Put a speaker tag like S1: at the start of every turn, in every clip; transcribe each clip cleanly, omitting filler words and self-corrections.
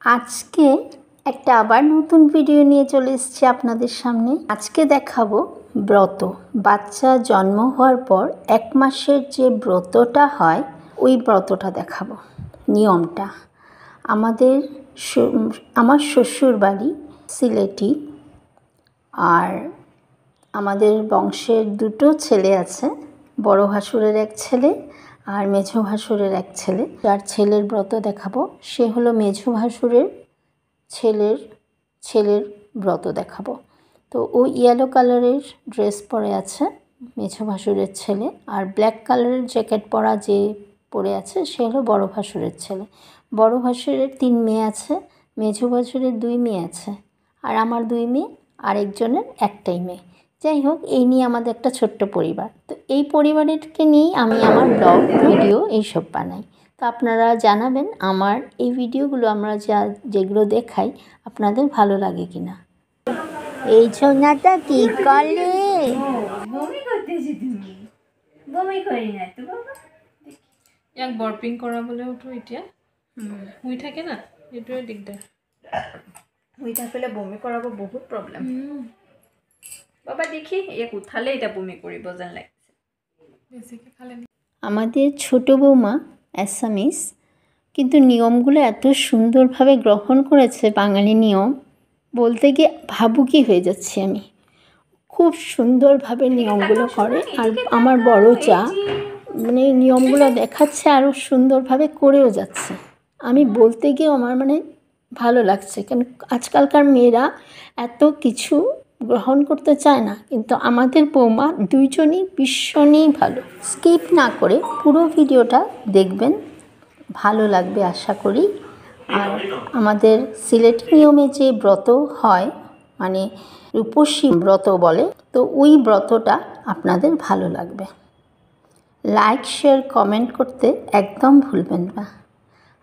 S1: আজকে একটা আবার নতুন ভিডিও নিয়ে চলে এসেছি আপনাদের সামনে। আজকে দেখাবো ব্রত। বাচ্চা জন্ম হওয়ার পর 1 মাসের যে ব্রতটা হয় ওই ব্রতটা দেখাবো, নিয়মটা। আমার শ্বশুর বাড়ি সিলেটি, আর আমাদের বংশের 2টো ছেলে আছে। বড় ভাসুরের 1 ছেলে আর মেঝো ভাসুরের 1 ছেলে। যার ছেলের ব্রত দেখাবো সে হলো মেঝো ভাসুরের ছেলের ব্রত দেখাবো। তো ও ইয়েলো কালারের ড্রেস পরে আছে মেঝো ভাসুরের ছেলে, আর ব্ল্যাক কালারের জ্যাকেট পরা যে পরে আছে সে হলো বড় ভাসুরের ছেলে। বড় ভাসুরের 3 মেয়ে আছে, মেঝো ভাসুরের 2 মেয়ে আছে, আর আমার 2 মেয়ে, আর একজনের 1টাই মেয়ে। যাই হোক, এই নিয়ে আমাদের একটা ছোট্ট পরিবার। তো এই পরিবারকে নিয়েই আমি আমার ব্লগ ভিডিও এইসব বানাই। তো আপনারা জানাবেন আমার এই ভিডিওগুলো আমরা যেগুলো দেখাই আপনাদের ভালো লাগে কিনা। এই ছোনাটা কি করলে?
S2: বমি করতেছি তুমি? বমি করি না তো বাবা।
S3: ইয়াক বরপিং কৰা বলে উঠো এতিয়া শুই থাকে না, এইটোৱে দিগদাৰ।
S2: শুই থাকিলে বমি কৰাব বহুত প্ৰব্লেম বাবা। দেখি এক উঠালে এটা বমি কৰিব যেন লাগিছে,
S3: বেছিকৈ খালে।
S1: আমাদের ছোট বৌমা অ্যাসামিস, কিন্তু নিয়মগুলো এত সুন্দরভাবে গ্রহণ করেছে, বাঙালি নিয়ম বলতে গিয়ে ভাবুকি হয়ে যাচ্ছি আমি। খুব সুন্দরভাবে নিয়মগুলো করে, আর আমার বড় চা মানে নিয়মগুলো দেখাচ্ছে আরও সুন্দরভাবে করেও যাচ্ছে। আমি বলতে গিয়েও আমার ভালো লাগছে, কারণ আজকালকার মেয়েরা এত কিছু গ্রহণ করতে চায় না, কিন্তু আমাদের বৌমা 2জনই ভীষণই ভালো। স্কিপ না করে পুরো ভিডিওটা দেখবেন, ভালো লাগবে আশা করি। আর আমাদের সিলেটি নিয়মে যে ব্রত হয়, মানে রূপসী ব্রত বলে, তো ওই ব্রতটা আপনাদের ভালো লাগবে। লাইক, শেয়ার, কমেন্ট করতে একদম ভুলবেন না।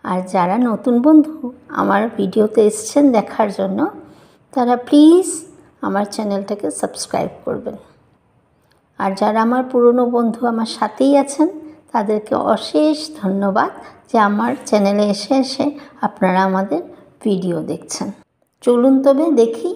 S1: আর যারা নতুন বন্ধু আমার ভিডিওতে এসেছেন দেখার জন্য, তারা প্লিজ আমার চ্যানেলটাকে সাবস্ক্রাইব করবেন। আর যারা আমার পুরনো বন্ধু আমার সাথেই আছেন, তাদেরকে অশেষ ধন্যবাদ যে আমার চ্যানেলে এসে আপনারা আমাদের ভিডিও দেখছেন। চলুন তবে দেখি।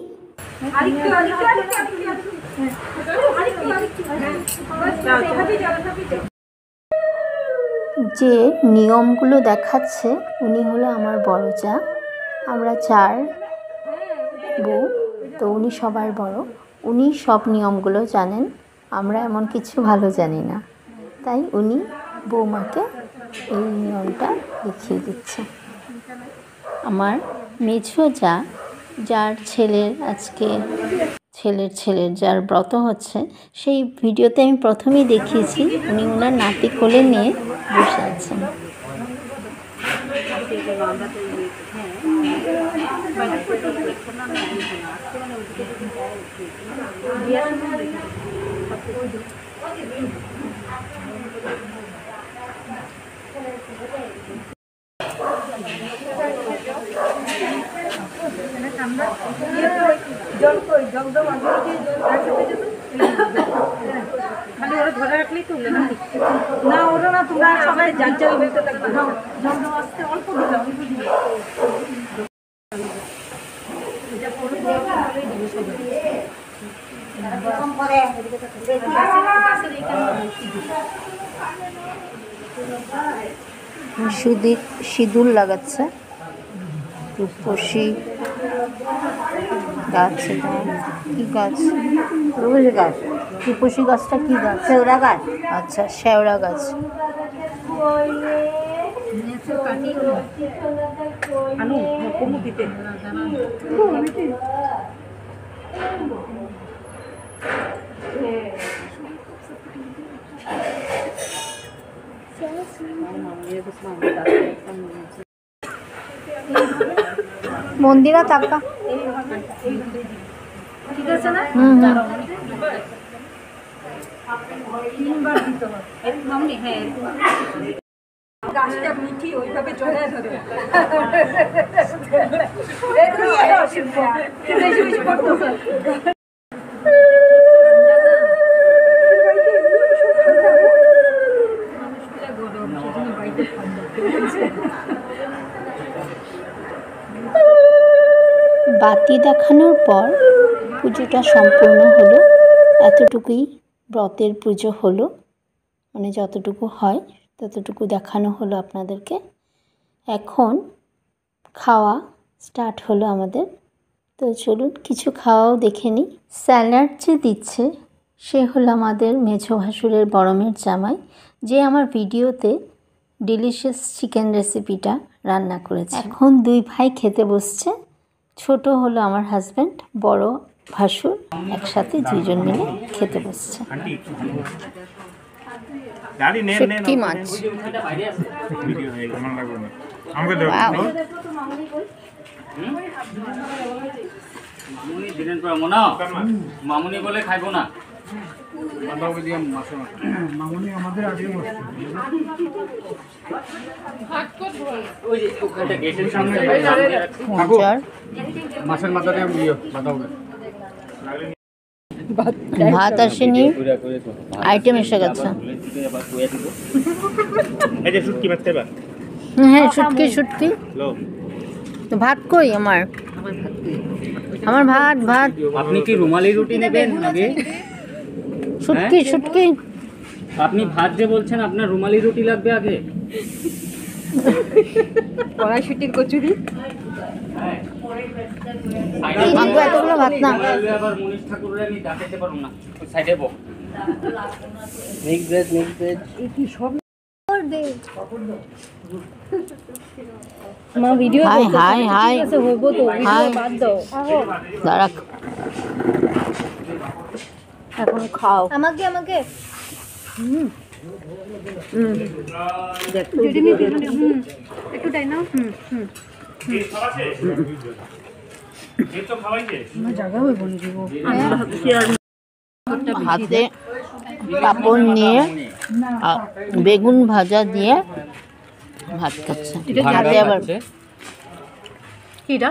S1: যে নিয়মগুলো দেখাচ্ছে উনি হলো আমার বড় চা। আমরা 4 বউ, তো উনি সবার বড়, উনি সব নিয়মগুলো জানেন। আমরা এমন কিছু ভালো জানি না, তাই উনি বৌমাকে এই নিয়মটা দেখিয়ে দিচ্ছে। আমার মেঝো যার ছেলের আজকে ছেলের যার ব্রত হচ্ছে, সেই ভিডিওতে আমি প্রথমেই দেখিয়েছি উনি ওনার নাতি কোলে নিয়ে বসে আছেন।
S2: খালি ওরা ধরে রাখলেই তুললে না ওরা না, তোমরা সবাই যার বলতে থাকবে। জল আসতে অল্প দিলে
S1: সিঁদুর লাগাচ্ছে। রূপসী গাছ, কি গাছ? রুবুল গাছ। রূপসী গাছটা কি গাছ? শেওড়া গাছ। আচ্ছা, শেওড়া গাছ। মন্দিরা তাকা,
S2: ঠিক আছে না? তিনবার দিতে হবে একদম। হ্যাঁ, গাছটা মিঠি ওইভাবে চলে ধরে বেশি বেশি করতেছে। গরম, সেজন্য বাড়িতে ঠান্ডা।
S1: বাতি দেখানোর পর পুজোটা সম্পূর্ণ হলো। এতটুকুই ব্রতের পুজো হলো, মানে যতটুকু হয় ততটুকু দেখানো হলো আপনাদেরকে। এখন খাওয়া স্টার্ট হলো আমাদের। তো চলুন কিছু খাওয়াও দেখে নিই। স্যালাড যে দিচ্ছে সে হলো আমাদের মেঝো ভাসুরের বড় মেয়ের জামাই, যে আমার ভিডিওতে ডিলিশিয়াস চিকেন রেসিপিটা রান্না করেছে। এখন দুই ভাই খেতে বসছে। ছোট হলো আমার হাজব্যান্ড, বড় ভাসুর, একসাথে দুইজন মিলে খেতে বসছে। শুটকি মাছ,
S4: মামুনি বলে খাইবো না। মাছের মাথা দিয়ে
S1: ভাত আসেনি, আইটেম এসে গেছে। হ্যাঁ শুটকি শুটকি। তো ভাত কই আমার ভাত ভাত।
S4: আপনি কি রুমালি রুটি নেবেন আগে?
S1: শুটকি শুটকি।
S4: আপনি ভাত যে বলছেন, আপনার রুমালি রুটি লাগবে আগে?
S2: কড়াইশুটির কচুরি।
S1: এতগুলো ভাত না।
S4: আবার মনীষ ঠাকুরের আমি ডাকাইতে পারবো না, ওই সাইডে বক। মিক্স ভেজ
S2: কি সব করবে মা ভিডিও
S1: হাই হাই হাই
S2: আছে, হইব তো ভিডিও বাদ দাও।
S1: দাঁড়া,
S2: এখন খাও। আমাকে একটু টাই নাও। জায়গা হইব
S1: হাতে পাঁপড় নিয়ে বেগুন ভাজা দিয়ে ভাত খাচ্ছে। হাতে আবার
S2: কিটা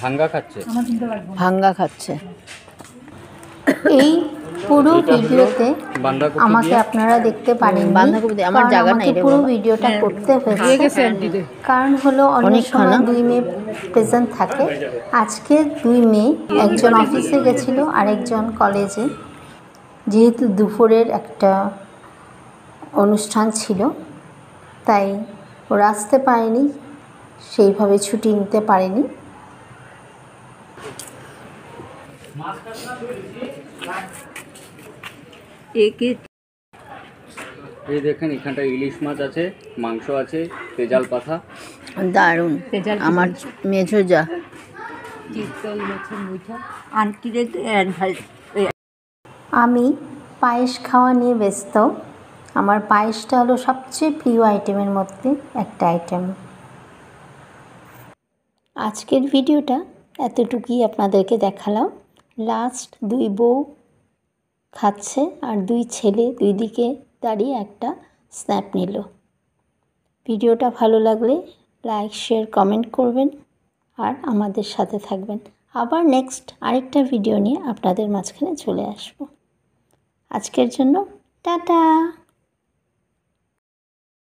S4: ভাঙ্গা খাচ্ছে।
S1: ভাঙ্গা খাচ্ছে। এই পুরো ভিডিওতে আমাকে আপনারা দেখতে পারেন, বাঁধাকপি আমার জায়গা নাই, পুরো ভিডিওটা করতে হয়েছে। কারণ হলো অনেক সময় দুই মেয়ে প্রেজেন্ট থাকে। আজকে দুই মেয়ে, একজন অফিসে গেছিল আরেকজন কলেজে, যেহেতু দুপুরের একটা অনুষ্ঠান ছিল তাই ওরা আসতে পারেনি, সেইভাবে ছুটি নিতে পারেনি।
S4: এই দেখেন এখানটা ইলিশ মাছ আছে, মাংস আছে, তেজাল পাতা।
S1: দারুণ। আমার মেঝো যা আমি পায়েস খাওয়া নিয়ে ব্যস্ত। আমার পায়েসটা হলো সবচেয়ে প্রিয় আইটেমের মধ্যে একটা আইটেম। আজকের ভিডিওটা এতটুকুই আপনাদেরকে দেখালাম। লাস্ট দুই বউ খাচ্ছে আর দুই ছেলে দুই দিকে দাঁড়িয়ে একটা স্ন্যাপ নিল। ভিডিওটা ভালো লাগলে লাইক শেয়ার কমেন্ট করবেন আর আমাদের সাথে থাকবেন। আবার নেক্সট আরেকটা ভিডিও নিয়ে আপনাদের মাঝখানে চলে আসব। আজকের জন্য টাটা।